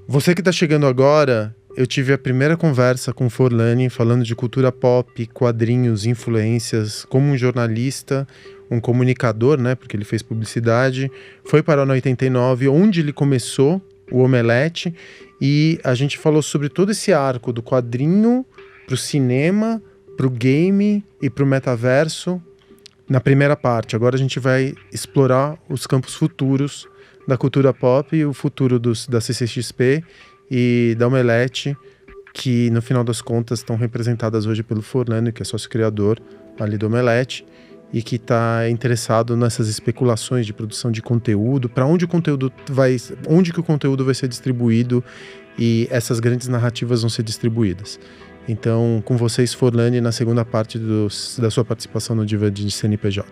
Você que está chegando agora, eu tive a primeira conversa com o Forlani falando de cultura pop, quadrinhos, influências, como um jornalista, um comunicador, né, porque ele fez publicidade, foi parar na 89, onde ele começou o Omelete, e a gente falou sobre todo esse arco do quadrinho pro cinema, pro game e pro metaverso na primeira parte. Agora a gente vai explorar os campos futuros da cultura pop e o futuro da CCXP e da Omelete, que no final das contas estão representadas hoje pelo Forlani, que é sócio-criador ali do Omelete, e que está interessado nessas especulações de produção de conteúdo, para onde o conteúdo onde que o conteúdo vai ser distribuído e essas grandes narrativas vão ser distribuídas. Então, com vocês, Forlani, na segunda parte da sua participação no Diva de CNPJ.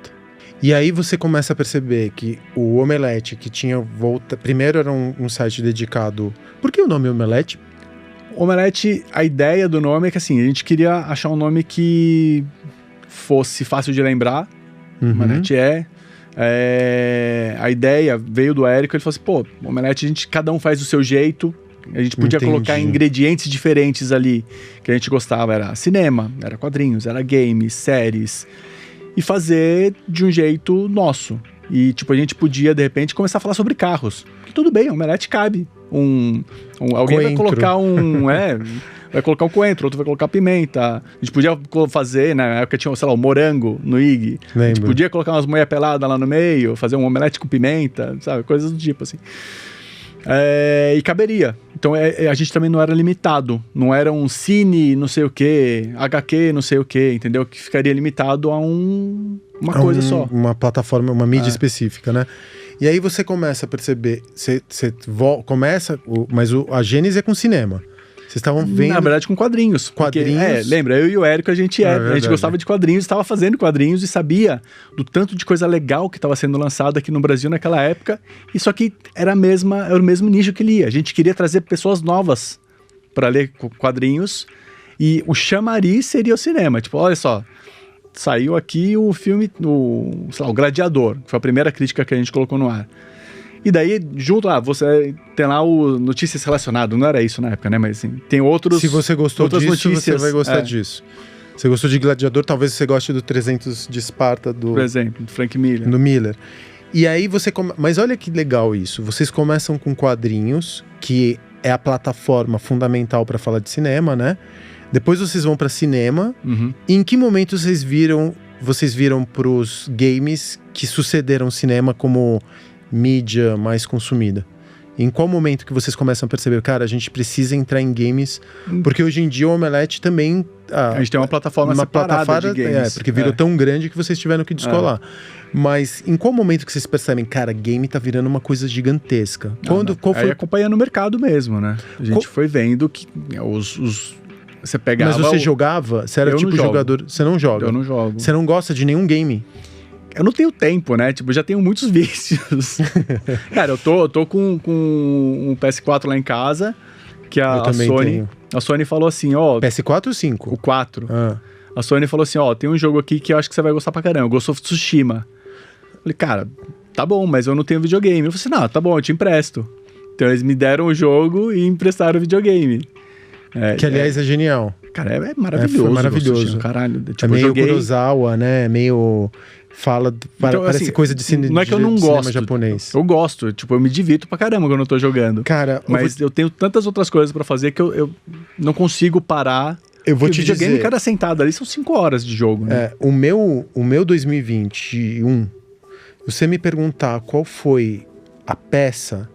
E aí você começa a perceber que o Omelete, que tinha primeiro era um site dedicado... Por que o nome Omelete? Omelete, a ideia do nome é que assim, a gente queria achar um nome que fosse fácil de lembrar. Omelete a ideia veio do Érico, ele falou assim, Omelete cada um faz do seu jeito. A gente podia colocar ingredientes diferentes ali, que a gente gostava. Era cinema, era quadrinhos, era games, séries... E fazer de um jeito nosso. E, a gente podia, de repente, começar a falar sobre carros. Que tudo bem, o Omelete cabe. Alguém vai colocar vai colocar um coentro, outro vai colocar pimenta. A gente podia fazer, na época tinha, sei lá, o morango no IG. Lembro. A gente podia colocar umas moia pelada lá no meio, fazer um omelete com pimenta, sabe? Coisas do tipo, assim. E caberia. Então a gente também não era limitado. Não era um cine não sei o que, HQ não sei o que, entendeu? Que ficaria limitado a uma coisa só. Uma plataforma, uma mídia específica, né? E aí você começa a perceber, mas a gênese é com cinema. Vocês estavam vendo... Na verdade, com quadrinhos. Porque, lembra, eu e o Érico, a gente gostava de quadrinhos, estava fazendo quadrinhos e sabia do tanto de coisa legal que estava sendo lançada aqui no Brasil naquela época. E só que era o mesmo nicho que lia. A gente queria trazer pessoas novas para ler quadrinhos e o chamariz seria o cinema. Olha só, saiu aqui o filme, o Gladiador, que foi a primeira crítica que a gente colocou no ar. E daí, junto lá, você tem lá o Notícias Relacionadas, não era isso na época, né? Mas assim, tem outros. Se você gostou disso, notícias, você vai gostar disso. Você gostou de Gladiador, talvez você goste do 300 de Esparta por exemplo, do Frank Miller. Do Miller. E aí Mas olha que legal isso. Vocês começam com quadrinhos, que é a plataforma fundamental para falar de cinema, né? Depois vocês vão para cinema. Uhum. E em que momento vocês viram pros games que sucederam cinema como mídia mais consumida? Em qual momento que vocês começam a perceber, cara, a gente precisa entrar em games? Porque hoje em dia o Omelete também... a gente tem uma plataforma separada de games. Porque virou tão grande que vocês tiveram que descolar. Mas em qual momento que vocês percebem, cara, game tá virando uma coisa gigantesca? Qual foi? Aí acompanhando o mercado mesmo, né? A gente foi vendo que você pegava... Mas você jogava? Você era tipo jogador... Você não joga? Eu não jogo. Você não gosta de nenhum game? Eu não tenho tempo, né? Eu já tenho muitos vícios. Cara, eu tô com um PS4 lá em casa, que a Sony falou assim, PS4 ou 5? O 4. A Sony falou assim, tem um jogo aqui que eu acho que você vai gostar pra caramba, Ghost of Tsushima. Eu falei, cara, tá bom, mas eu não tenho videogame. Eu falei assim, não, tá bom, eu te empresto. Então eles me deram o jogo e emprestaram o videogame. Que aliás é genial. Cara, é maravilhoso. Foi maravilhoso. Caralho. É meio Kurosawa, né? Meio... parece assim, coisa de cinema, não é que eu não gosto, japonês. Eu gosto, eu me divirto pra caramba quando eu tô jogando. Cara, mas eu tenho tantas outras coisas pra fazer que eu não consigo parar. Eu vou te videogame, dizer, cada sentada ali são 5 horas de jogo, né? O meu 2021, você me perguntar qual foi a peça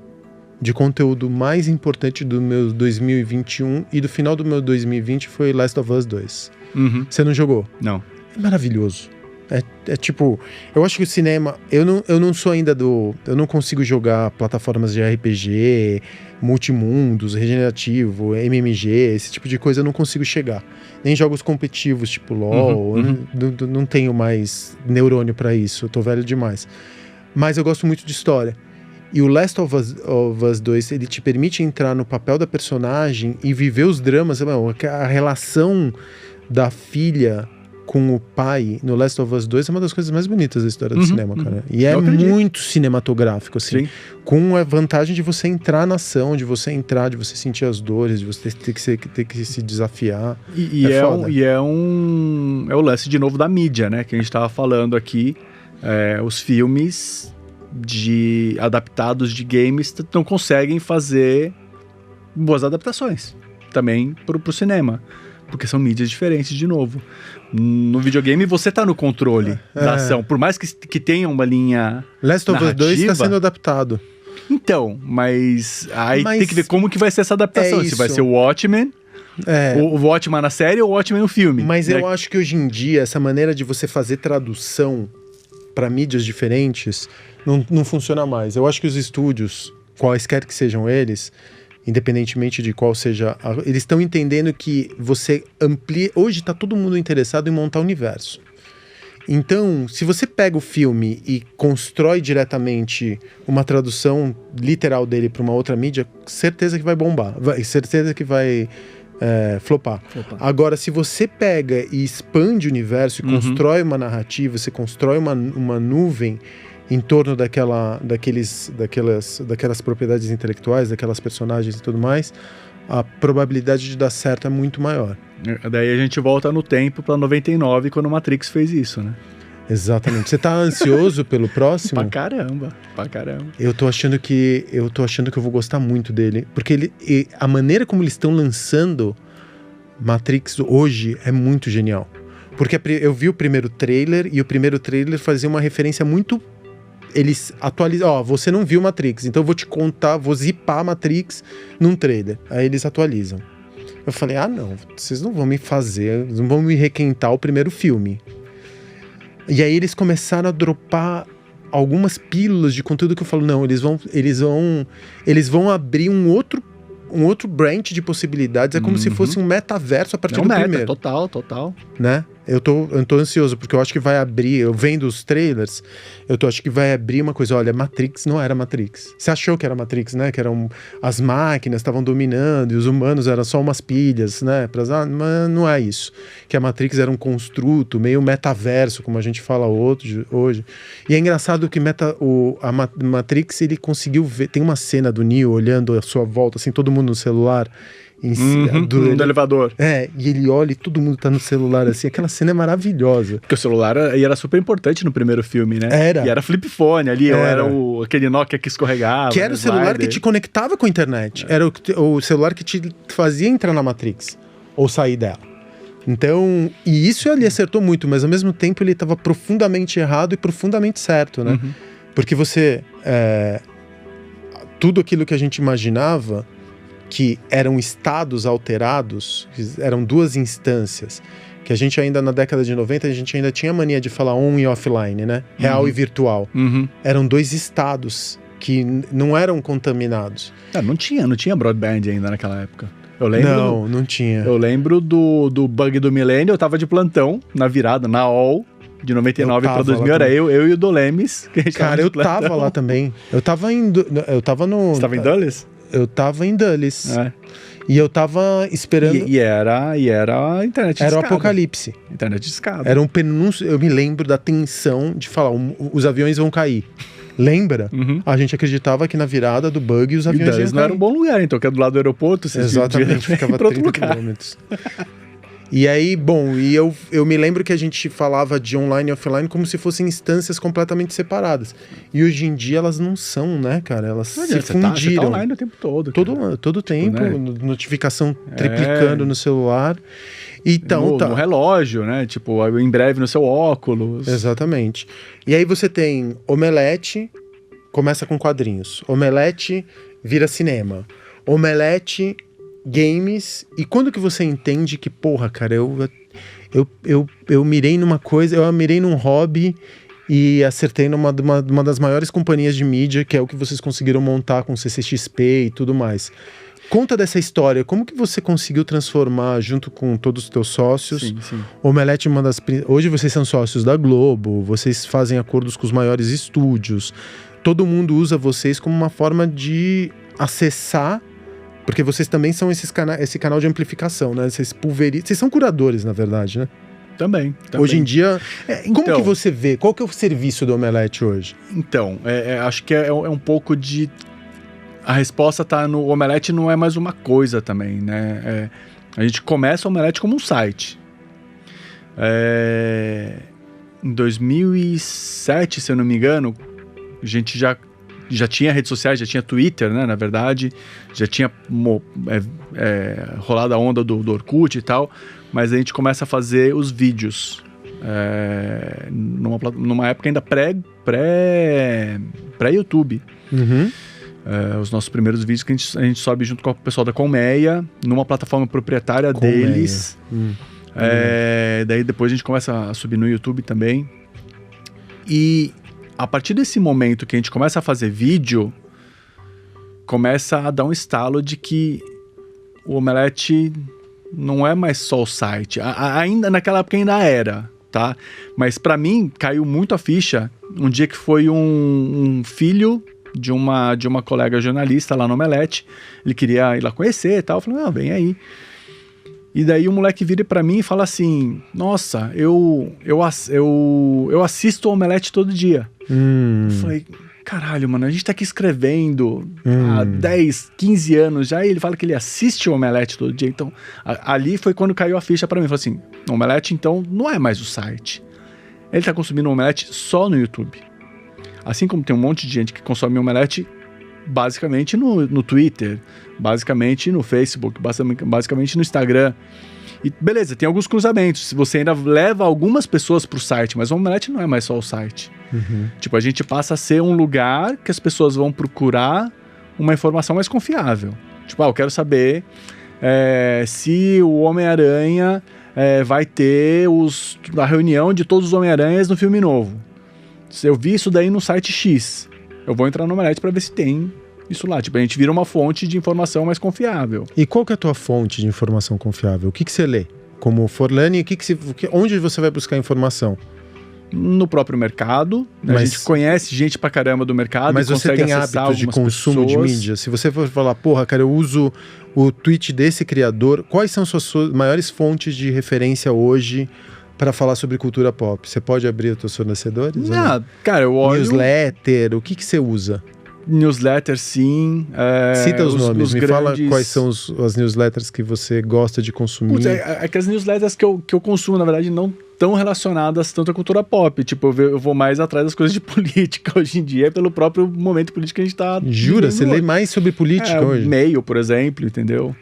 de conteúdo mais importante do meu 2021 e do final do meu 2020 foi Last of Us 2. Uhum. Você não jogou? Não. É maravilhoso. É tipo, eu acho que o cinema, eu não sou ainda eu não consigo jogar plataformas de RPG, multimundos, regenerativo, MMG, esse tipo de coisa eu não consigo chegar. Nem jogos competitivos, tipo LoL, não tenho mais neurônio pra isso, eu tô velho demais. Mas eu gosto muito de história. E o Last of Us 2, ele te permite entrar no papel da personagem e viver os dramas, a relação da filha com o pai no Last of Us 2 é uma das coisas mais bonitas da história do cinema, cara. E é muito cinematográfico, assim. Sim. Com a vantagem de você entrar na ação, de você sentir as dores, de você ter que se desafiar. É o lance, de novo, da mídia, né? Que a gente tava falando aqui. Os filmes adaptados de games não conseguem fazer boas adaptações também pro cinema. Porque são mídias diferentes, de novo. No videogame, você tá no controle da ação. Por mais que tenha uma linha Last of Us 2 está sendo adaptado. Então, mas tem que ver como que vai ser essa adaptação. Se vai ser o Watchmen, o Watchmen na série ou o Watchmen no filme. Mas eu acho que hoje em dia, essa maneira de você fazer tradução para mídias diferentes não funciona mais. Eu acho que os estúdios, quaisquer que sejam eles, independentemente de qual seja, eles estão entendendo que você amplia... Hoje está todo mundo interessado em montar o universo. Então, se você pega o filme e constrói diretamente uma tradução literal dele para uma outra mídia, certeza que vai bombar. Certeza que vai flopar. Agora, se você pega e expande o universo e constrói uma narrativa, você constrói uma nuvem em torno daquelas propriedades intelectuais, daquelas personagens e tudo mais, a probabilidade de dar certo é muito maior. Daí a gente volta no tempo para 99, quando o Matrix fez isso, né? Exatamente. Você tá ansioso pelo próximo? Pra caramba. Eu tô achando que eu vou gostar muito dele, porque a maneira como eles estão lançando Matrix hoje é muito genial. Porque eu vi o primeiro trailer, e o primeiro trailer fazia uma referência muito... Eles atualizam, você não viu Matrix, então eu vou te contar, vou zipar Matrix num trailer. Aí eles atualizam. Eu falei, não, vocês não vão me fazer, não vão me requentar o primeiro filme. E aí eles começaram a dropar algumas pílulas de conteúdo que eu falo, não, eles vão abrir um outro branch de possibilidades, é como se fosse um metaverso a partir do primeiro. Total. Né? Eu tô ansioso, porque eu acho que vai abrir, eu vendo os trailers, acho que vai abrir uma coisa, olha, Matrix não era Matrix. Você achou que era Matrix, né? Que as máquinas estavam dominando e os humanos eram só umas pilhas, né? Mas não é isso. Que a Matrix era um construto, meio metaverso, como a gente fala hoje. E é engraçado que a Matrix, ele conseguiu ver, tem uma cena do Neo olhando à sua volta, assim, todo mundo no celular, do elevador. E ele olha e todo mundo tá no celular, assim. Aquela cena é maravilhosa. Porque o celular era super importante no primeiro filme, né? E era flip phone ali, era aquele Nokia que escorregava. Que era o celular que te conectava com a internet. Era o celular que te fazia entrar na Matrix, ou sair dela. Então, e isso ele acertou muito, mas ao mesmo tempo ele estava profundamente errado e profundamente certo, né? Porque tudo aquilo que a gente imaginava que eram estados alterados, eram duas instâncias, que a gente ainda na década de 90, a gente ainda tinha mania de falar on e offline, né? Real e virtual. Eram dois estados que não eram contaminados. Não tinha broadband ainda naquela época. Eu lembro, não tinha. Eu lembro do bug do milênio, eu tava de plantão, na virada, na AOL, de 99 para 2000, era eu e o Dolemes. Cara, eu tava lá também. Eu tava no... Você tava em Dulles? Eu tava em Dulles. E eu tava esperando... E era a internet de escada. Era o apocalipse. Internet de escada. Era um penúncio... Eu me lembro da tensão de falar, os aviões vão cair. Lembra? A gente acreditava que na virada do bug os aviões iam cair. Não era um bom lugar, então, que é do lado do aeroporto. Exatamente, ficava 30 quilômetros. E aí, eu me lembro que a gente falava de online e offline como se fossem instâncias completamente separadas. E hoje em dia elas não são, né, cara? Elas se fundiram. Você tá online o tempo todo. Todo tempo, né? Notificação triplicando no celular. Então, no relógio, né? Tipo, em breve no seu óculos. Exatamente. E aí você tem Omelete, começa com quadrinhos. Omelete vira cinema. Omelete... games, e quando que você entende que, porra, cara, eu mirei numa coisa, eu mirei num hobby e acertei numa das maiores companhias de mídia, que é o que vocês conseguiram montar com CCXP e tudo mais. Conta dessa história, como que você conseguiu transformar, junto com todos os teus sócios, sim. Omelete, hoje vocês são sócios da Globo, vocês fazem acordos com os maiores estúdios, todo mundo usa vocês como uma forma de acessar. Porque vocês também são esse canal de amplificação, né? Vocês são curadores, na verdade, né? Também. Hoje em dia, como que você vê? Qual que é o serviço do Omelete hoje? Então, acho que é um pouco de... A resposta tá no... O Omelete não é mais uma coisa também, né? A gente começa o Omelete como um site. Em 2007, se eu não me engano, a gente já tinha redes sociais, já tinha Twitter, né, na verdade, já tinha rolado a onda do Orkut e tal, mas a gente começa a fazer os vídeos numa época ainda pré-YouTube. Uhum. Os nossos primeiros vídeos que a gente sobe junto com o pessoal da Colmeia, numa plataforma proprietária deles. Daí depois a gente começa a subir no YouTube também. E a partir desse momento que a gente começa a fazer vídeo, começa a dar um estalo de que o Omelete não é mais só o site. Ainda naquela época ainda era, tá? Mas pra mim caiu muito a ficha um dia que foi um filho de uma colega jornalista lá no Omelete. Ele queria ir lá conhecer e tal. Eu falei, vem aí. E daí o moleque vira pra mim e fala assim, nossa, eu assisto o Omelete todo dia. Eu falei, caralho, mano, a gente tá aqui escrevendo há 10, 15 anos já, e ele fala que ele assiste o Omelete todo dia. Então, ali foi quando caiu a ficha pra mim. Falei assim, o Omelete, então, não é mais o site. Ele tá consumindo o Omelete só no YouTube. Assim como tem um monte de gente que consome o Omelete basicamente no Twitter, basicamente no Facebook, basicamente no Instagram. E beleza, tem alguns cruzamentos. Você ainda leva algumas pessoas pro site, mas o Omelete não é mais só o site. Tipo, a gente passa a ser um lugar que as pessoas vão procurar uma informação mais confiável. Tipo, eu quero saber se o Homem-Aranha vai ter a reunião de todos os Homem-Aranhas no filme novo. Se eu vi isso daí no site X, eu vou entrar no Omelete para ver se tem isso lá. Tipo, a gente vira uma fonte de informação mais confiável. E qual que é a tua fonte de informação confiável? O que você lê? Como Forlani, onde você vai buscar informação? No próprio mercado. Né? A gente conhece gente pra caramba do mercado. Mas você tem hábitos de consumo de mídia? Se você for falar, porra, cara, eu uso o tweet desse criador, quais são suas maiores fontes de referência hoje para falar sobre cultura pop? Você pode abrir os teus fornecedores? Cara, eu olho... Newsletter, o que você usa? Newsletter, sim. Cita os nomes, me fala quais são as newsletters que você gosta de consumir. Putz, que as newsletters que eu consumo, na verdade, não tão relacionadas tanto à cultura pop. Tipo, eu vou mais atrás das coisas de política hoje em dia, pelo próprio momento político que a gente tá... Jura? Você lê mais sobre política hoje? Meio, por exemplo, entendeu?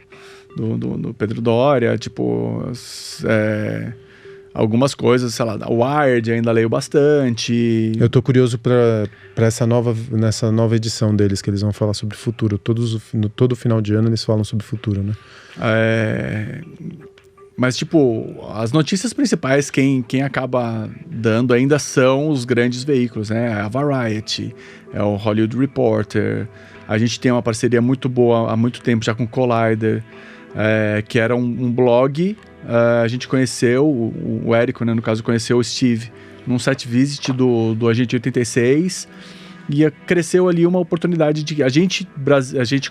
Do Pedro Doria, tipo... algumas coisas, sei lá, da Wired ainda leio bastante. Eu tô curioso para nessa nova edição deles, que eles vão falar sobre futuro. Todo final de ano eles falam sobre futuro, né? Mas, tipo, as notícias principais, quem acaba dando ainda são os grandes veículos, né? A Variety, o Hollywood Reporter. A gente tem uma parceria muito boa há muito tempo já com o Collider, que era um blog. A gente conheceu, o Érico, né, no caso, conheceu o Steve num site visit do Agente 86 e cresceu ali uma oportunidade de... A gente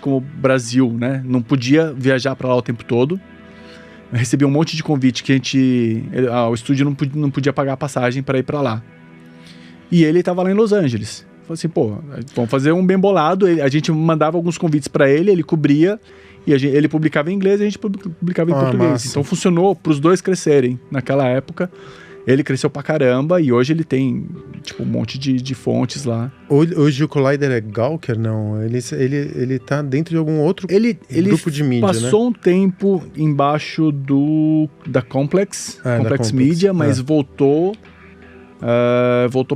como Brasil, né, não podia viajar para lá o tempo todo. Eu recebi um monte de convite que o estúdio não podia pagar a passagem para ir para lá. E ele estava lá em Los Angeles. Falei assim, vamos fazer um bem bolado. A gente mandava alguns convites para ele cobria... E ele publicava em inglês e a gente publicava em português. Massa. Então funcionou para os dois crescerem naquela época. Ele cresceu pra caramba e hoje ele tem tipo, um monte de fontes lá. Hoje o Collider é Gawker, não? Ele tá dentro de algum outro grupo de mídia, né? Passou um tempo embaixo da Complex Media, mas voltou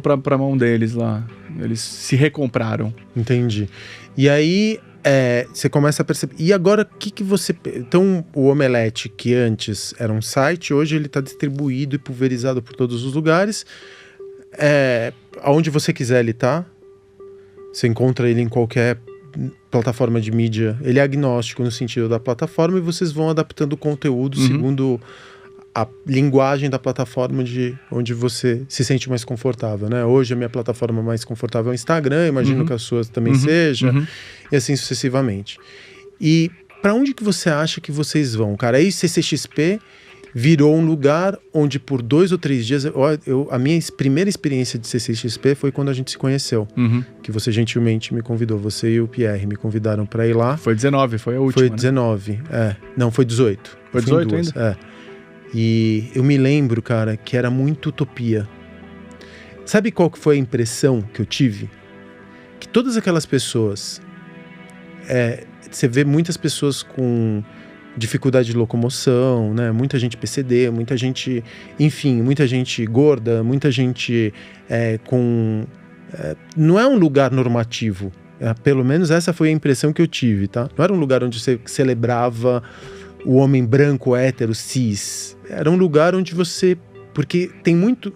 pra mão deles lá. Eles se recompraram. Entendi. E aí... você começa a perceber... E agora, o que você... Então, o Omelete, que antes era um site, hoje ele está distribuído e pulverizado por todos os lugares. Aonde você quiser ele tá. Você encontra ele em qualquer plataforma de mídia. Ele é agnóstico no sentido da plataforma e vocês vão adaptando o conteúdo segundo a linguagem da plataforma de onde você se sente mais confortável, né? Hoje a minha plataforma mais confortável é o Instagram, imagino que a sua também seja, e assim sucessivamente. E para onde que você acha que vocês vão, cara? É CCXP virou um lugar onde por 2 ou 3 dias... a minha primeira experiência de CCXP foi quando a gente se conheceu. Que você gentilmente me convidou. Você e o Pierre me convidaram para ir lá. Foi 19, foi a última, Foi 19, né? Não, foi 18. Foi 18 ainda? É. E eu me lembro, cara, que era muito utopia. Sabe qual que foi a impressão que eu tive? Que todas aquelas pessoas... você vê muitas pessoas com dificuldade de locomoção, né? Muita gente PCD, muita gente... Enfim, muita gente gorda, muita gente com... não é um lugar normativo. Pelo menos essa foi a impressão que eu tive, tá? Não era um lugar onde você celebrava o homem branco, hétero, cis. Era um lugar onde você... Porque tem muito...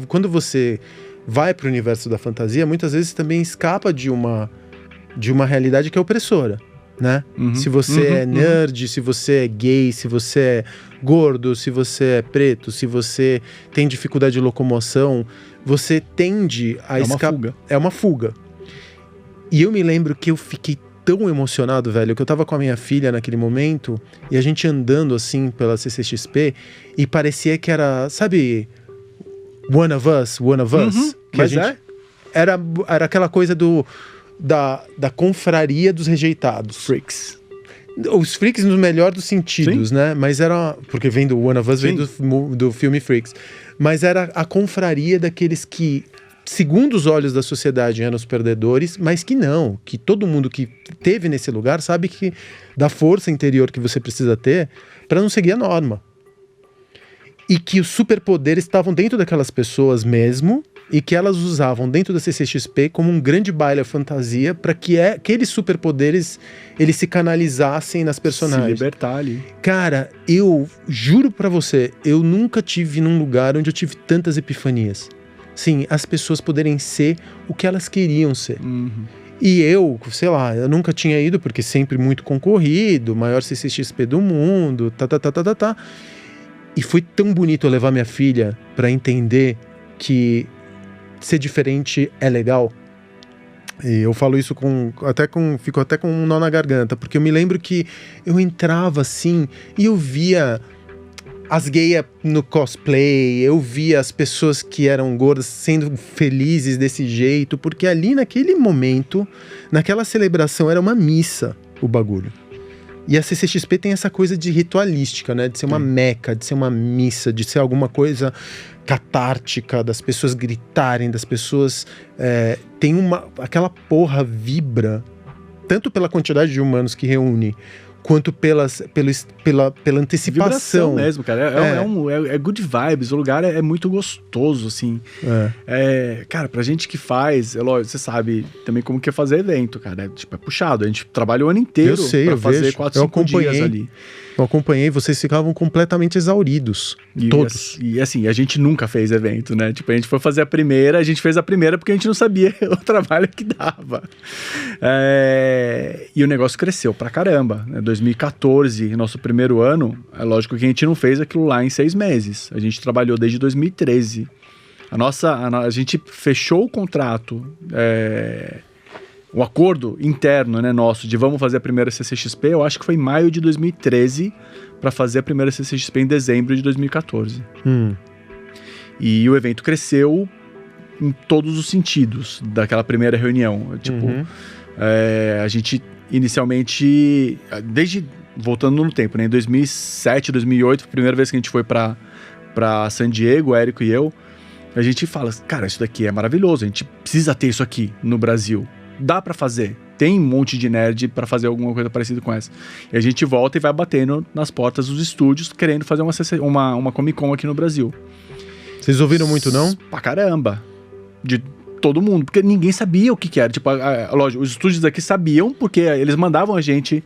quando você vai para o universo da fantasia, muitas vezes também escapa de uma realidade que é opressora, né? Se você é nerd, se você é gay, se você é gordo, se você é preto, se você tem dificuldade de locomoção, você tende a escapar. É uma fuga. E eu me lembro que eu fiquei tão emocionado, velho, que eu tava com a minha filha naquele momento e a gente andando assim pela CCXP e parecia que era, sabe, One of Us? Que mas a gente, era aquela coisa da confraria dos rejeitados. Freaks. Os Freaks no melhor dos sentidos, sim, né? Mas era... Porque vem do One of Us, sim, vem do filme Freaks. Mas era a confraria daqueles que, segundo os olhos da sociedade, eram os perdedores, mas que todo mundo que teve nesse lugar sabe que da força interior que você precisa ter para não seguir a norma. E que os superpoderes estavam dentro daquelas pessoas mesmo, e que elas usavam dentro da CCXP como um grande baile à fantasia para que aqueles superpoderes eles se canalizassem nas personagens. Se libertar ali. Cara, eu juro pra você, eu nunca tive num lugar onde eu tive tantas epifanias. Sim, as pessoas poderem ser o que elas queriam ser. E eu, sei lá, eu nunca tinha ido porque sempre muito concorrido, maior CCXP do mundo, E foi tão bonito eu levar minha filha pra entender que ser diferente é legal. E eu falo isso fico até com um nó na garganta, porque eu me lembro que eu entrava assim e eu via as gays no cosplay, eu via as pessoas que eram gordas sendo felizes desse jeito, porque ali naquele momento, naquela celebração, era uma missa o bagulho. E a CCXP tem essa coisa de ritualística, né? De ser uma meca, de ser uma missa, de ser alguma coisa catártica, das pessoas gritarem, das pessoas... aquela porra vibra, tanto pela quantidade de humanos que reúne, quanto pela antecipação. Vibração mesmo, cara. É good vibes, o lugar é muito gostoso, assim. Cara, pra gente que faz, lógico, você sabe também como que é fazer evento, cara. É puxado, a gente trabalha o ano inteiro pra fazer 4, 5 dias ali. Eu acompanhei, vocês ficavam completamente exauridos. Todos. E assim, a gente nunca fez evento, né? Tipo, a gente foi fazer a gente fez a primeira porque a gente não sabia o trabalho que dava. E o negócio cresceu pra caramba. 2014, nosso primeiro ano, é lógico que a gente não fez aquilo lá em 6 meses. A gente trabalhou desde 2013. A gente fechou o contrato... o acordo interno, né, nosso, de vamos fazer a primeira CCXP, eu acho que foi em maio de 2013 para fazer a primeira CCXP em dezembro de 2014. E o evento cresceu em todos os sentidos daquela primeira reunião. Tipo, a gente inicialmente, voltando no tempo, né, em 2007, 2008, a primeira vez que a gente foi para San Diego, o Érico e eu, a gente fala, cara, isso daqui é maravilhoso, a gente precisa ter isso aqui no Brasil. Dá pra fazer. Tem um monte de nerd pra fazer alguma coisa parecida com essa. E a gente volta e vai batendo nas portas dos estúdios querendo fazer uma Comic Con aqui no Brasil. Vocês ouviram muito, não? Pra caramba. De todo mundo. Porque ninguém sabia o que era. Tipo, lógico, os estúdios aqui sabiam porque eles mandavam a gente...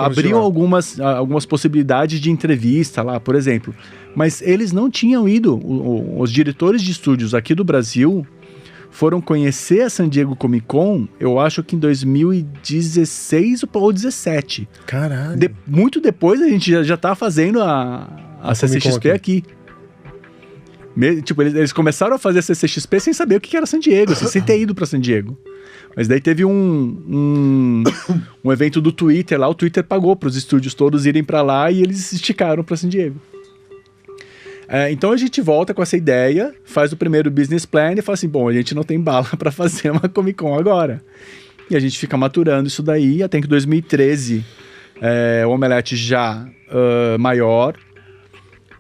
abriam algumas possibilidades de entrevista lá, por exemplo. Mas eles não tinham ido. Os diretores de estúdios aqui do Brasil... foram conhecer a San Diego Comic Con, eu acho que em 2016 ou 2017. Caralho. Muito depois a gente já tá fazendo a CCXP aqui. Tipo, eles começaram a fazer a CCXP sem saber o que era San Diego, assim, sem ter ido pra San Diego. Mas daí teve um evento do Twitter lá, o Twitter pagou pros estúdios todos irem pra lá e eles esticaram pra San Diego. Então a gente volta com essa ideia, faz o primeiro business plan e fala assim, bom, a gente não tem bala para fazer uma Comic Con agora. E a gente fica maturando isso daí, até que em 2013 o Omelete já maior,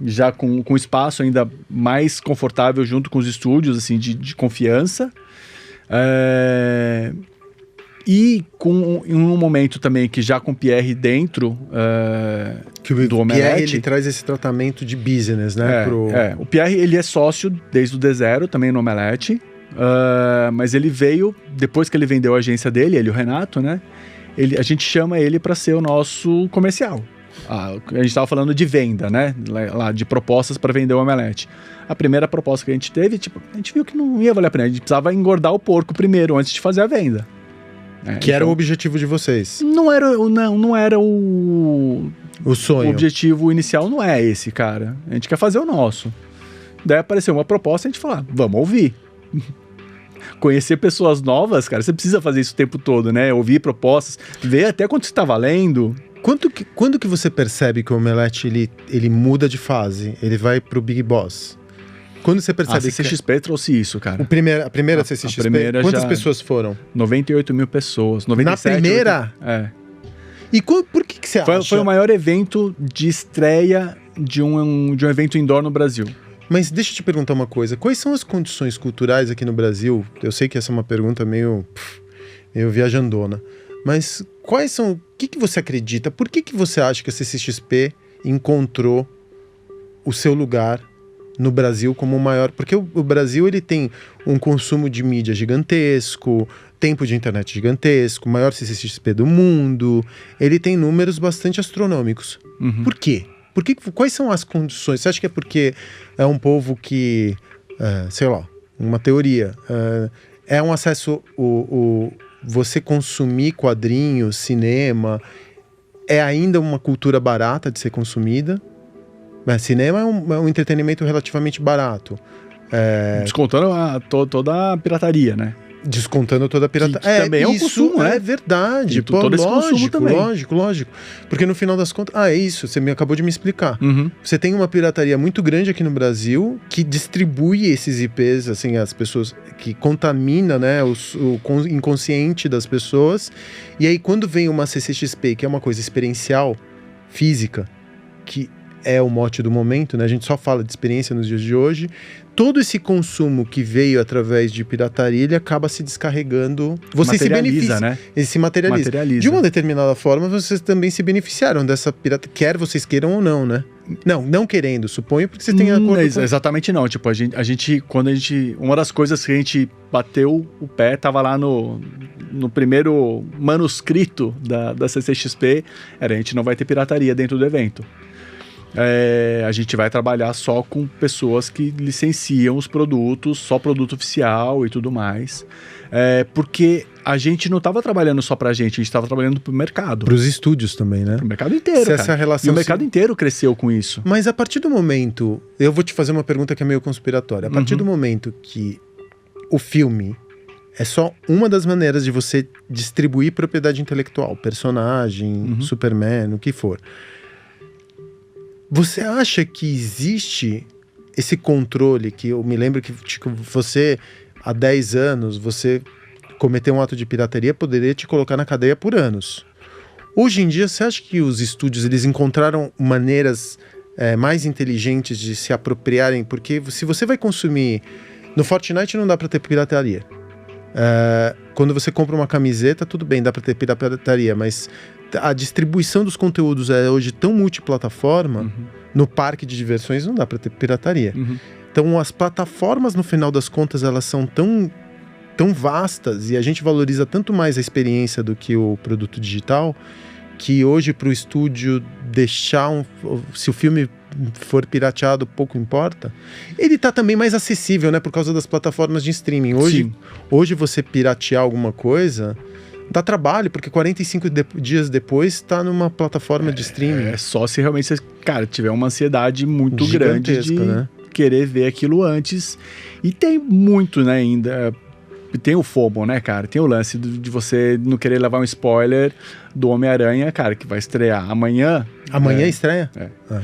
já com espaço ainda mais confortável junto com os estúdios, assim, de confiança. E em um momento também que já com o Pierre dentro do Omelete... Pierre, ele traz esse tratamento de business, né? O Pierre, ele é sócio desde o D0 também no Omelete, mas ele veio, depois que ele vendeu a agência dele, ele e o Renato, né? A gente chama ele para ser o nosso comercial. A gente estava falando de venda, né? Lá, de propostas para vender o Omelete. A primeira proposta que a gente teve, a gente viu que não ia valer a pena. A gente precisava engordar o porco primeiro, antes de fazer a venda. Que era o objetivo de vocês. Não era o sonho. O objetivo inicial não é esse, cara. A gente quer fazer o nosso. Daí apareceu uma proposta e a gente falou, vamos ouvir. Conhecer pessoas novas, cara, você precisa fazer isso o tempo todo, né? Ouvir propostas, ver até quanto está valendo. Quando que você percebe que o Omelete ele muda de fase? Ele vai pro Big Boss? Quando você percebe que... A CCXP trouxe isso, cara. A primeira CCXP? Quantas pessoas foram? 98 mil pessoas. 97, na primeira? 80... E por que você acha? Foi o maior evento de estreia de um evento indoor no Brasil. Mas deixa eu te perguntar uma coisa. Quais são as condições culturais aqui no Brasil? Eu sei que essa é uma pergunta meio viajandona. Mas quais são... O que você acredita? Por que você acha que a CCXP encontrou o seu lugar no Brasil como o maior? Porque o Brasil ele tem um consumo de mídia gigantesco, tempo de internet gigantesco, maior CCXP do mundo. Ele tem números bastante astronômicos. Uhum. Por quê? Quais são as condições? Você acha que é porque é um povo que, sei lá, uma teoria, é um acesso... Você consumir quadrinhos, cinema, é ainda uma cultura barata de ser consumida. Cinema é um entretenimento relativamente barato. Descontando toda a pirataria, né? Descontando toda a pirataria. Também é um consumo, né? É verdade. Todo esse consumo também. Lógico. Porque no final das contas... é isso. Você acabou de me explicar. Uhum. Você tem uma pirataria muito grande aqui no Brasil que distribui esses IPs, assim, as pessoas... que contamina, né, o inconsciente das pessoas. E aí, quando vem uma CCXP, que é uma coisa experiencial, física, que é o mote do momento, né? A gente só fala de experiência nos dias de hoje. Todo esse consumo que veio através de pirataria, ele acaba se descarregando. Você se beneficia, né? Ele se materializa. De uma determinada forma, vocês também se beneficiaram dessa pirataria, quer vocês queiram ou não, né? Não querendo, suponho, porque você tem acordo com... Exatamente não. Tipo, uma das coisas que a gente bateu o pé, tava lá no primeiro manuscrito da CCXP, a gente não vai ter pirataria dentro do evento. A gente vai trabalhar só com pessoas que licenciam os produtos, só produto oficial e tudo mais. Porque a gente não estava trabalhando só pra gente, a gente estava trabalhando pro mercado. Pros estúdios também, né? Pro mercado inteiro, cara. Essa relação e o mercado inteiro cresceu com isso. Mas a partir do momento... Eu vou te fazer uma pergunta que é meio conspiratória. A partir do momento que o filme é só uma das maneiras de você distribuir propriedade intelectual, personagem, Superman, o que for... Você acha que existe esse controle, que eu me lembro que você, há 10 anos, você cometeu um ato de pirataria, poderia te colocar na cadeia por anos. Hoje em dia, você acha que os estúdios eles encontraram maneiras mais inteligentes de se apropriarem? Porque se você vai consumir... No Fortnite não dá para ter pirataria. Quando você compra uma camiseta, tudo bem, dá para ter pirataria, mas... A distribuição dos conteúdos é hoje tão multiplataforma, no parque de diversões não dá para ter pirataria. Então as plataformas, no final das contas, elas são tão vastas e a gente valoriza tanto mais a experiência do que o produto digital, que hoje para o estúdio deixar se o filme for pirateado, pouco importa. Ele tá também mais acessível, né, por causa das plataformas de streaming. Hoje você piratear alguma coisa... dá trabalho, porque 45 dias depois tá numa plataforma de streaming. É só se realmente você, cara, tiver uma ansiedade muito grande de querer ver aquilo antes. E tem muito, né, ainda. Tem o FOMO, né, cara? Tem o lance de você não querer levar um spoiler do Homem-Aranha, cara, que vai estrear amanhã. Amanhã estreia?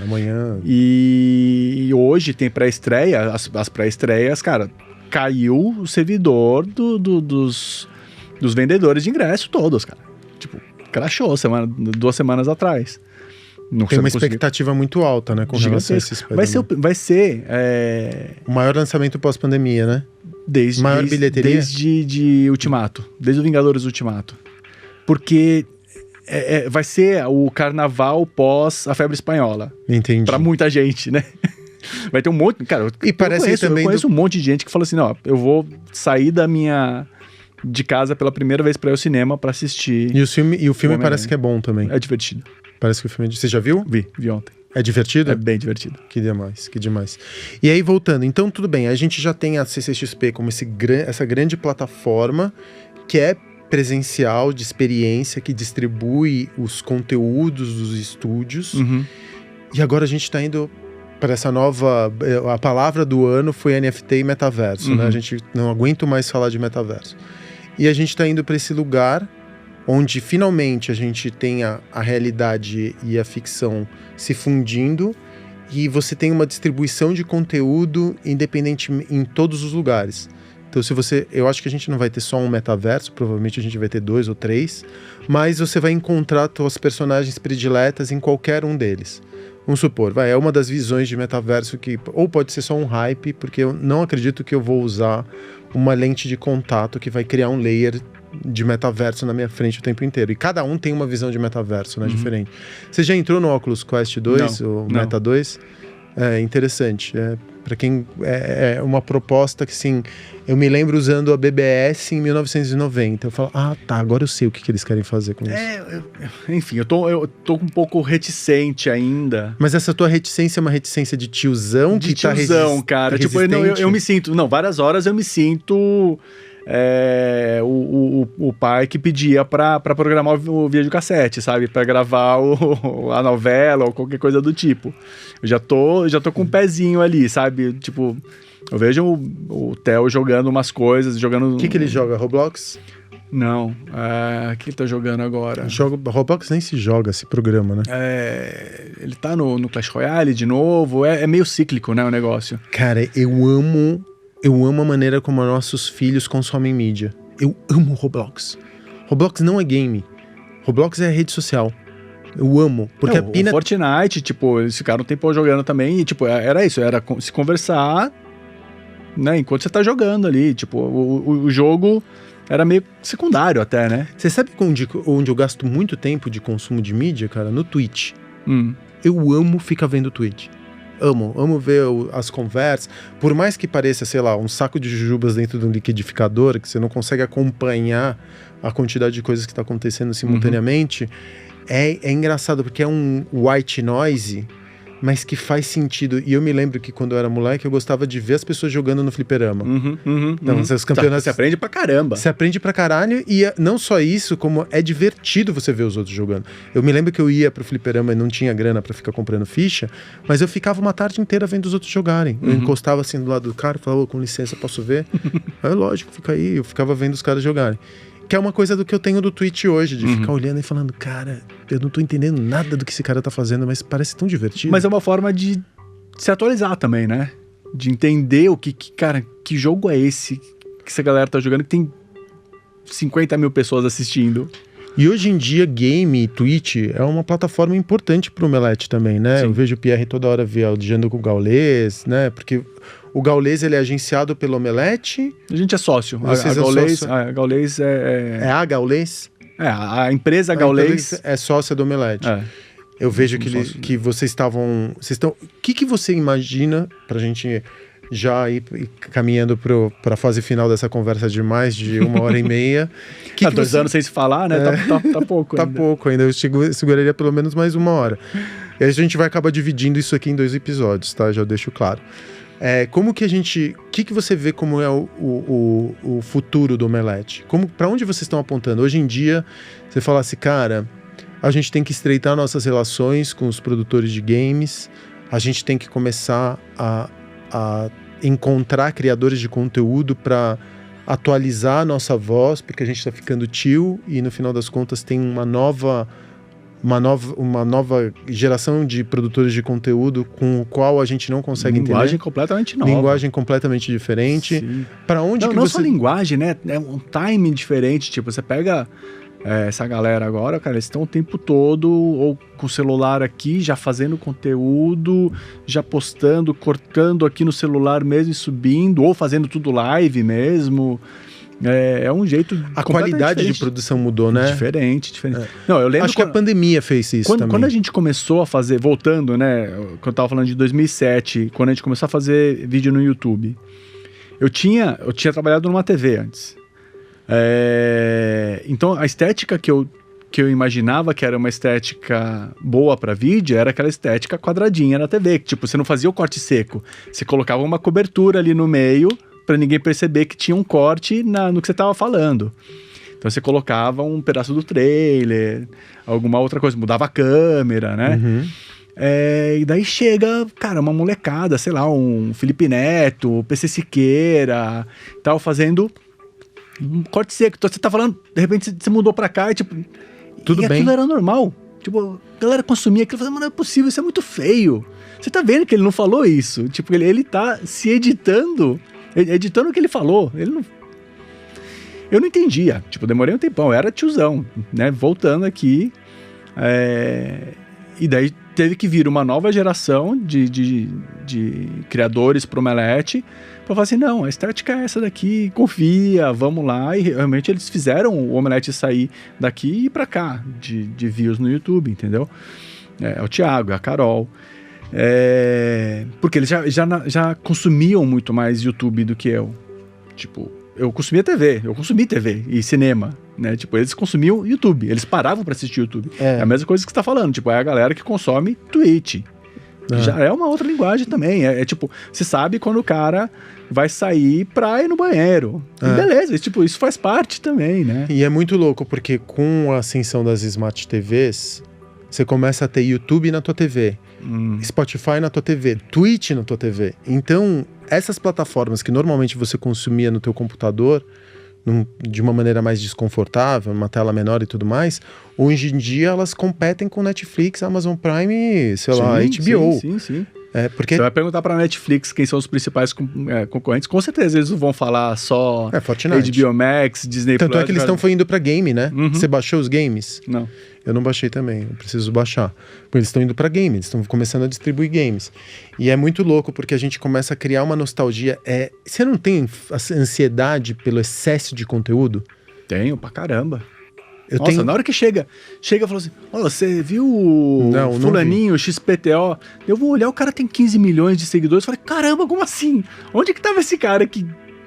Amanhã. E hoje tem pré-estreia, as pré-estreias, cara, caiu o servidor dos vendedores de ingresso todos, cara. Tipo, crashou 2 semanas atrás. Não tem uma expectativa muito alta, né, com relação a esse Spider-Man. Vai ser o maior lançamento pós-pandemia, né? Maior bilheteria? Desde Ultimato. Desde o Vingadores Ultimato. Porque vai ser o carnaval pós a febre espanhola. Entendi. Pra muita gente, né? Vai ter um monte... Cara, e parece eu conheço um monte de gente que fala assim, ó, eu vou sair de casa pela primeira vez pra ir ao cinema pra assistir. E o filme parece que é bom também. É divertido. Parece que o filme... Você já viu? Vi ontem. É divertido? É bem divertido. Que demais. E aí, voltando, então tudo bem, a gente já tem a CCXP como essa grande plataforma que é presencial, de experiência, que distribui os conteúdos dos estúdios. Uhum. E agora a gente está indo para essa nova... A palavra do ano foi NFT e metaverso, né? A gente não aguenta mais falar de metaverso. E a gente está indo para esse lugar onde finalmente a gente tem a realidade e a ficção se fundindo e você tem uma distribuição de conteúdo independente em todos os lugares. Então, eu acho que a gente não vai ter só um metaverso, provavelmente a gente vai ter 2 ou 3, mas você vai encontrar suas personagens prediletas em qualquer um deles. Vamos supor, é uma das visões de metaverso que ou pode ser só um hype, porque eu não acredito que eu vou usar uma lente de contato que vai criar um layer de metaverso na minha frente o tempo inteiro. E cada um tem uma visão de metaverso, né, diferente. Você já entrou no Oculus Quest 2, o Meta 2? É interessante. Para quem é uma proposta que, sim, eu me lembro usando a BBS em 1990. Eu falo, tá, agora eu sei o que eles querem fazer com isso. Enfim, eu tô um pouco reticente ainda. Mas essa tua reticência é uma reticência de tiozão? Cara. Tipo, eu me sinto... Não, várias horas eu me sinto... o pai que pedia pra programar o videocassete, sabe? Pra gravar a novela ou qualquer coisa do tipo. Eu já tô com um pezinho ali, sabe? Tipo, eu vejo o Theo jogando umas coisas, jogando... O que ele joga? Roblox? Não. O que ele tá jogando agora? Roblox nem se joga, esse programa, né? Ele tá no Clash Royale de novo. É meio cíclico, né, o negócio. Cara, eu amo a maneira como nossos filhos consomem mídia. Eu amo Roblox. Roblox não é game. Roblox é rede social. Eu amo. Porque o Fortnite, tipo, eles ficaram um tempo jogando também e, tipo, era isso. Era se conversar, né, enquanto você tá jogando ali. Tipo, o jogo era meio secundário até, né? Você sabe onde eu gasto muito tempo de consumo de mídia, cara? No Twitch. Eu amo ficar vendo Twitch. Amo ver as conversas. Por mais que pareça, sei lá, um saco de jujubas dentro de um liquidificador, que você não consegue acompanhar a quantidade de coisas que está acontecendo simultaneamente, é engraçado, porque é um white noise, mas que faz sentido. E eu me lembro que quando eu era moleque, eu gostava de ver as pessoas jogando no fliperama. Então, os campeonatos... Você aprende pra caramba. Você aprende pra caralho, e não só isso, como é divertido você ver os outros jogando. Eu me lembro que eu ia pro fliperama e não tinha grana pra ficar comprando ficha, mas eu ficava uma tarde inteira vendo os outros jogarem. Eu encostava assim do lado do cara e falava, com licença, posso ver? Aí, lógico, fica aí. Eu ficava vendo os caras jogarem. Que é uma coisa do que eu tenho do Twitch hoje, de ficar olhando e falando, cara, eu não tô entendendo nada do que esse cara tá fazendo, mas parece tão divertido. Mas é uma forma de se atualizar também, né? De entender cara, que jogo é esse que essa galera tá jogando, que tem 50 mil pessoas assistindo. E hoje em dia, game e Twitch é uma plataforma importante pro Omelete também, né? Sim. Eu vejo o Pierre toda hora viajando com o Gaules, né? Porque o Gaules, ele é agenciado pelo Omelete. A gente é sócio. A Gaules é... É a Gaules? A empresa Gaules é sócia do Omelete. Eu vejo que vocês estavam... O que você imagina, pra gente já ir caminhando para a fase final dessa conversa de mais de 1h30. 2 anos sem se falar, né? Tá pouco ainda. Tá pouco ainda. Eu seguraria pelo menos mais 1 hora. E a gente vai acabar dividindo isso aqui em 2 episódios, tá? Já deixo claro. Como que a gente... O que você vê como é o futuro do Omelete? Para onde vocês estão apontando? Hoje em dia, você fala assim, cara, a gente tem que estreitar nossas relações com os produtores de games, a gente tem que começar a encontrar criadores de conteúdo para atualizar a nossa voz, porque a gente está ficando tio e no final das contas tem uma nova uma nova geração de produtores de conteúdo com o qual a gente não consegue entender. Linguagem completamente nova. Linguagem completamente diferente. Para onde não só linguagem, né? É um timing diferente. Tipo, você pega essa galera agora, cara, eles estão o tempo todo ou com o celular aqui, já fazendo conteúdo, já postando, cortando aqui no celular mesmo e subindo, ou fazendo tudo live mesmo. É um jeito... A qualidade diferente. De produção mudou, né? Diferente. Não, eu lembro... Acho que a pandemia fez isso também. Quando a gente começou a fazer, voltando, né? Quando eu tava falando de 2007, quando a gente começou a fazer vídeo no YouTube, eu tinha trabalhado numa TV antes. Então, a estética que eu imaginava que era uma estética boa para vídeo era aquela estética quadradinha na TV. Que, tipo, você não fazia o corte seco. Você colocava uma cobertura ali no meio para ninguém perceber que tinha um corte no que você estava falando. Então você colocava um pedaço do trailer, alguma outra coisa, mudava a câmera, né? Uhum. E daí chega, cara, uma molecada, sei lá, um Felipe Neto, PC Siqueira, tal, fazendo um corte seco. Então você tá falando, de repente você mudou pra cá e tipo... Tudo bem. Aquilo era normal. Tipo, a galera consumia aquilo e falava, mas não é possível, isso é muito feio. Você tá vendo que ele não falou isso? Tipo, ele tá se editando o que ele falou. Eu não entendia. Tipo, demorei um tempão. Eu era tiozão, né? Voltando aqui. E daí teve que vir uma nova geração de criadores pro Omelete pra falar assim, não, a estética é essa daqui, confia, vamos lá. E realmente eles fizeram o Omelete sair daqui e ir pra cá, de views no YouTube, entendeu? É o Thiago, é a Carol. Porque eles já consumiam muito mais YouTube do que eu. Tipo, eu consumi TV e cinema, né? Tipo, eles consumiam YouTube, eles paravam pra assistir YouTube. É a mesma coisa que você tá falando, tipo, é a galera que consome Twitch. Já é uma outra linguagem também. Tipo, você sabe quando o cara vai sair pra ir no banheiro. E beleza, isso faz parte também, né? E é muito louco, porque com a ascensão das Smart TVs, você começa a ter YouTube na tua TV, Spotify na tua TV, Twitch na tua TV. Então, essas plataformas que normalmente você consumia no teu computador, de uma maneira mais desconfortável, uma tela menor e tudo mais, hoje em dia elas competem com Netflix, Amazon Prime, sei lá, HBO. Sim. Porque... Você vai perguntar pra Netflix quem são os principais concorrentes, com certeza eles vão falar só Fortnite. HBO Max, Disney+. Tanto é que eles estão indo pra game, né? Você baixou os games? Não. Eu não baixei também, eu preciso baixar. Porque eles estão indo pra game, eles estão começando a distribuir games. E é muito louco, porque a gente começa a criar uma nostalgia. Você não tem ansiedade pelo excesso de conteúdo? Tenho, pra caramba. Na hora que chega e fala assim, você viu o fulaninho, XPTO? Eu vou olhar, o cara tem 15 milhões de seguidores. Eu falei, caramba, como assim? Onde que tava esse cara que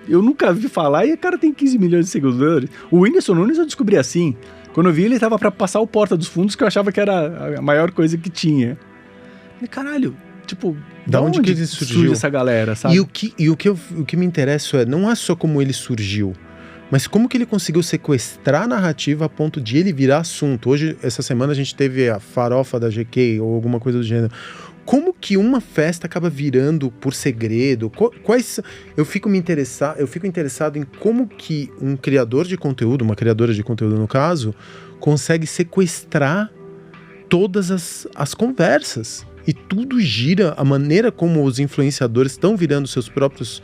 eu nunca vi falar e o cara tem 15 milhões de seguidores? O Whindersson Nunes eu descobri assim. Quando eu vi, ele tava pra passar o Porta dos Fundos, que eu achava que era a maior coisa que tinha. Eu falei, caralho, tipo, da onde que ele surgiu essa galera, sabe? E o que me interessa não é só como ele surgiu, mas como que ele conseguiu sequestrar a narrativa a ponto de ele virar assunto. Hoje, essa semana, a gente teve a farofa da GK ou alguma coisa do gênero. Como que uma festa acaba virando por segredo? Eu fico interessado em como que um criador de conteúdo, uma criadora de conteúdo no caso, consegue sequestrar todas as conversas. E tudo gira, a maneira como os influenciadores estão virando seus próprios...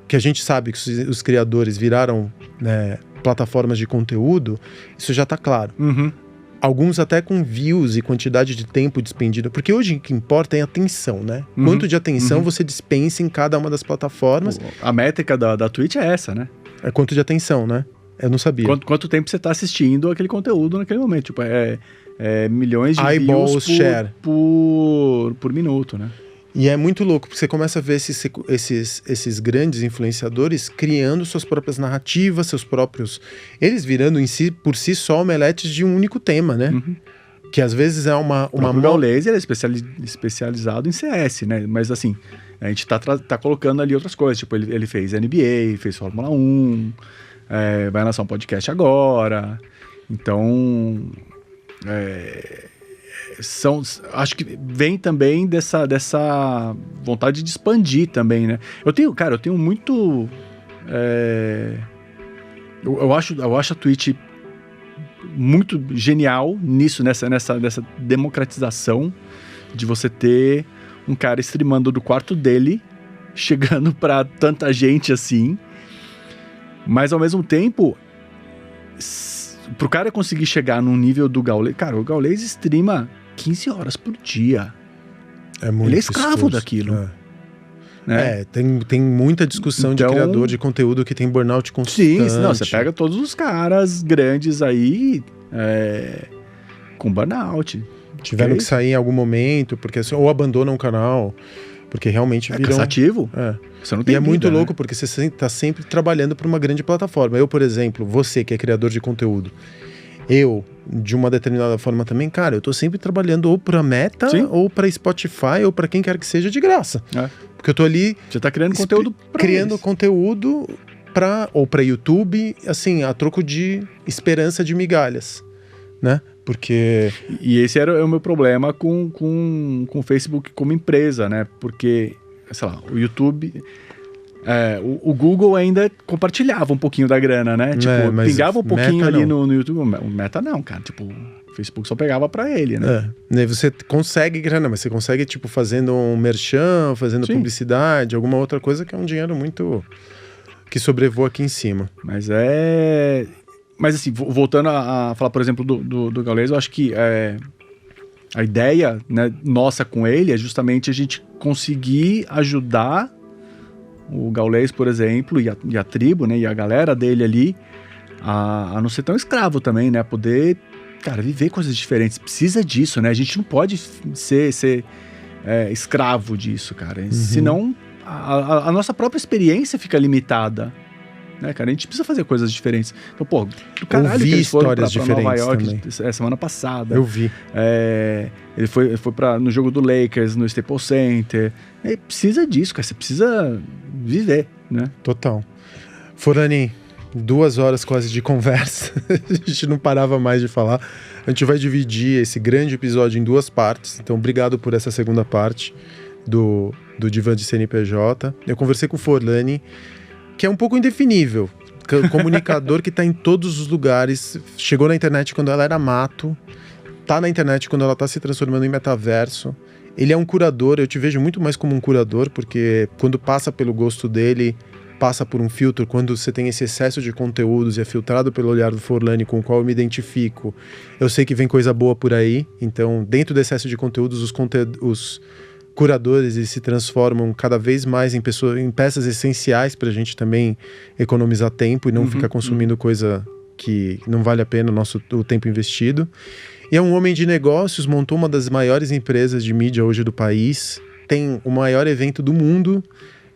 Que a gente sabe que os criadores viraram plataformas de conteúdo, isso já está claro. Alguns até com views e quantidade de tempo despendido. Porque hoje o que importa é a atenção, né? Quanto de atenção você dispensa em cada uma das plataformas. A métrica da Twitch é essa, né? É quanto de atenção, né? Eu não sabia. Quanto tempo você está assistindo aquele conteúdo naquele momento. Tipo, milhões de eyeballs views share por minuto, né? E é muito louco, porque você começa a ver esses grandes influenciadores criando suas próprias narrativas, seus próprios... Eles virando por si só omeletes de um único tema, né? Que às vezes é uma... O Gaules, ele é especializado em CS, né? Mas assim, a gente tá colocando ali outras coisas. Tipo, ele fez NBA, fez Fórmula 1, vai lançar um podcast agora. Então... acho que vem também dessa vontade de expandir também, né? Eu tenho muito... Eu acho a Twitch muito genial nisso, nessa democratização de você ter um cara streamando do quarto dele, chegando pra tanta gente assim. Mas, ao mesmo tempo, pro cara conseguir chegar num nível do Gaules... Cara, o Gaules streama 15 horas por dia. É muito Ele é escravo daquilo. Né? Tem muita discussão de criador de conteúdo que tem burnout constante. Sim, não, você pega todos os caras grandes aí com burnout. Tiveram que sair em algum momento, porque ou abandonam o canal, porque realmente viram... cansativo. Você não tem e é vida, muito né? louco, porque você tá sempre trabalhando para uma grande plataforma. Eu, por exemplo, você que é criador de conteúdo, eu, de uma determinada forma também, cara, eu tô sempre trabalhando ou pra Meta, ou pra Spotify, ou pra quem quer que seja de graça. Porque eu tô ali... Você tá criando conteúdo pra eles. Conteúdo ou pra YouTube, assim, a troco de esperança de migalhas, né? Porque... E esse era o meu problema com o Facebook como empresa, né? Porque, sei lá, o YouTube... o Google ainda compartilhava um pouquinho da grana, né? Tipo, pingava um pouquinho ali no YouTube. O Meta não, cara. Tipo, o Facebook só pegava pra ele, né? Você consegue grana, mas você consegue, tipo, fazendo um merchan, fazendo publicidade, alguma outra coisa que é um dinheiro muito... que sobrevoa aqui em cima. Mas assim, voltando a falar, por exemplo, do Gaules, eu acho que a ideia, né, nossa com ele é justamente a gente conseguir ajudar o Gaules, por exemplo, e a tribo, né, e a galera dele ali a não ser tão escravo também, né, a poder, cara, viver coisas diferentes. Precisa disso, né, a gente não pode ser escravo disso, cara, senão a nossa própria experiência fica limitada. Né, cara, a gente precisa fazer coisas diferentes. Então, pô, do caralho que eles foram pra Nova York semana passada. Eu vi. Ele foi no jogo do Lakers, no Staples Center. Precisa disso, cara. Você precisa viver, né? Total. Forlani, 2 horas quase de conversa. A gente não parava mais de falar. A gente vai dividir esse grande episódio em 2 partes. Então, obrigado por essa segunda parte do Divã de CNPJ. Eu conversei com o Forlani, que é um pouco indefinível. Comunicador que tá em todos os lugares. Chegou na internet quando ela era mato. Tá na internet quando ela tá se transformando em metaverso. Ele é um curador. Eu te vejo muito mais como um curador, porque quando passa pelo gosto dele, passa por um filtro. Quando você tem esse excesso de conteúdos e é filtrado pelo olhar do Forlani, com o qual eu me identifico, eu sei que vem coisa boa por aí. Então, dentro do excesso de conteúdos, os curadores se transformam cada vez mais em peças essenciais para a gente também economizar tempo e não ficar consumindo coisa que não vale a pena o tempo investido. E é um homem de negócios, montou uma das maiores empresas de mídia hoje do país, tem o maior evento do mundo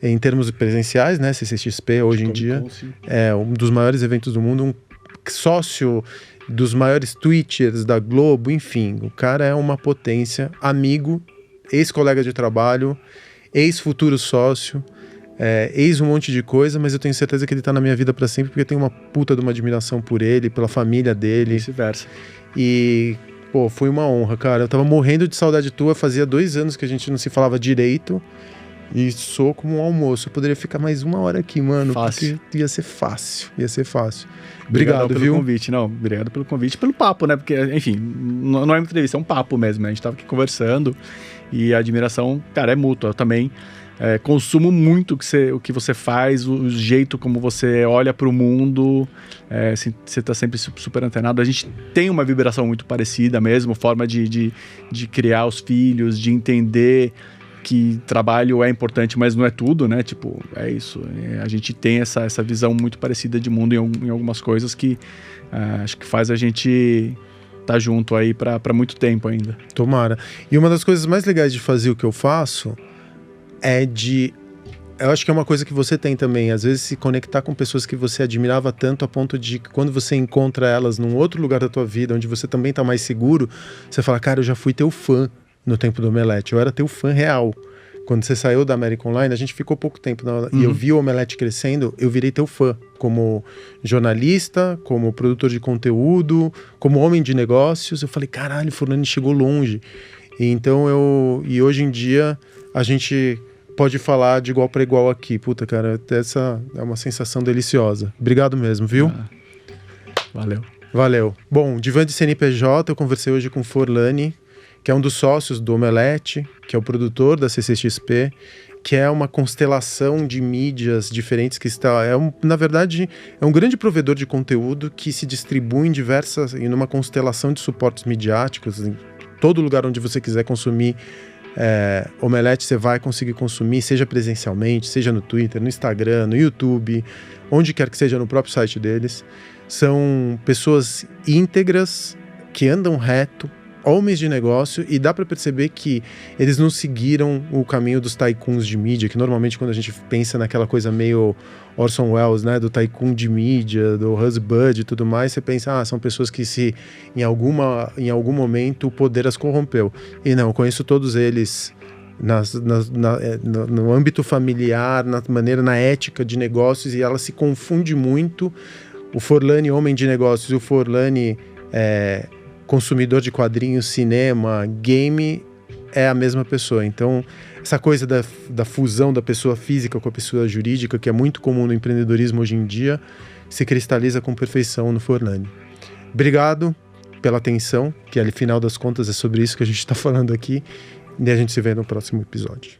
em termos presenciais, né? CCXP hoje em dia é um dos maiores eventos do mundo, um sócio dos maiores Twitchers da Globo, enfim, o cara é uma potência, amigo, ex-colega de trabalho, ex-futuro sócio, ex um monte de coisa, mas eu tenho certeza que ele tá na minha vida para sempre, porque eu tenho uma puta de uma admiração por ele, pela família dele. Vice-versa. E, pô, foi uma honra, cara. Eu tava morrendo de saudade tua, fazia 2 anos que a gente não se falava direito, e sou como um almoço. Eu poderia ficar mais 1 hora aqui, mano, fácil. Porque ia ser fácil. Obrigado pelo convite. Não, obrigado pelo convite, pelo papo, né? Porque, enfim, não é uma entrevista, é um papo mesmo, né? A gente tava aqui conversando e a admiração, cara, é mútua. Eu também consumo muito o que você faz, o jeito como você olha pro mundo, você tá sempre super antenado. A gente tem uma vibração muito parecida mesmo, forma de criar os filhos, de entender que trabalho é importante, mas não é tudo, né? Tipo, é isso. A gente tem essa visão muito parecida de mundo em algumas coisas que acho que faz a gente tá junto aí para muito tempo ainda. Tomara. E uma das coisas mais legais de fazer o que eu faço eu acho que é uma coisa que você tem também, às vezes se conectar com pessoas que você admirava tanto a ponto de que quando você encontra elas num outro lugar da tua vida, onde você também tá mais seguro, você fala, cara, eu já fui teu fã no tempo do Omelete, eu era teu fã real. Quando você saiu da América Online, a gente ficou pouco tempo e eu vi o Omelete crescendo, eu virei teu fã, como jornalista, como produtor de conteúdo, como homem de negócios. Eu falei, caralho, Forlani chegou longe. E hoje em dia a gente pode falar de igual para igual aqui. Puta, cara, essa é uma sensação deliciosa. Obrigado mesmo, viu? Valeu. Valeu. Bom, Divã de CNPJ, eu conversei hoje com o Forlani, que é um dos sócios do Omelete, que é o produtor da CCXP, que é uma constelação de mídias diferentes que está... na verdade, é um grande provedor de conteúdo que se distribui em uma constelação de suportes midiáticos. Em todo lugar onde você quiser consumir Omelete, você vai conseguir consumir, seja presencialmente, seja no Twitter, no Instagram, no YouTube, onde quer que seja, no próprio site deles. São pessoas íntegras, que andam reto, homens de negócio, e dá para perceber que eles não seguiram o caminho dos tycoons de mídia, que normalmente quando a gente pensa naquela coisa meio Orson Welles, né, do tycoon de mídia, do Husband e tudo mais, você pensa, são pessoas que em algum momento o poder as corrompeu. E não, eu conheço todos eles no âmbito familiar, na ética de negócios, e ela se confunde muito. O Forlani, homem de negócios, e o Forlani, consumidor de quadrinhos, cinema, game, é a mesma pessoa. Então, essa coisa da fusão da pessoa física com a pessoa jurídica, que é muito comum no empreendedorismo hoje em dia, se cristaliza com perfeição no Forlani. Obrigado pela atenção, que no final das contas é sobre isso que a gente está falando aqui, e a gente se vê no próximo episódio.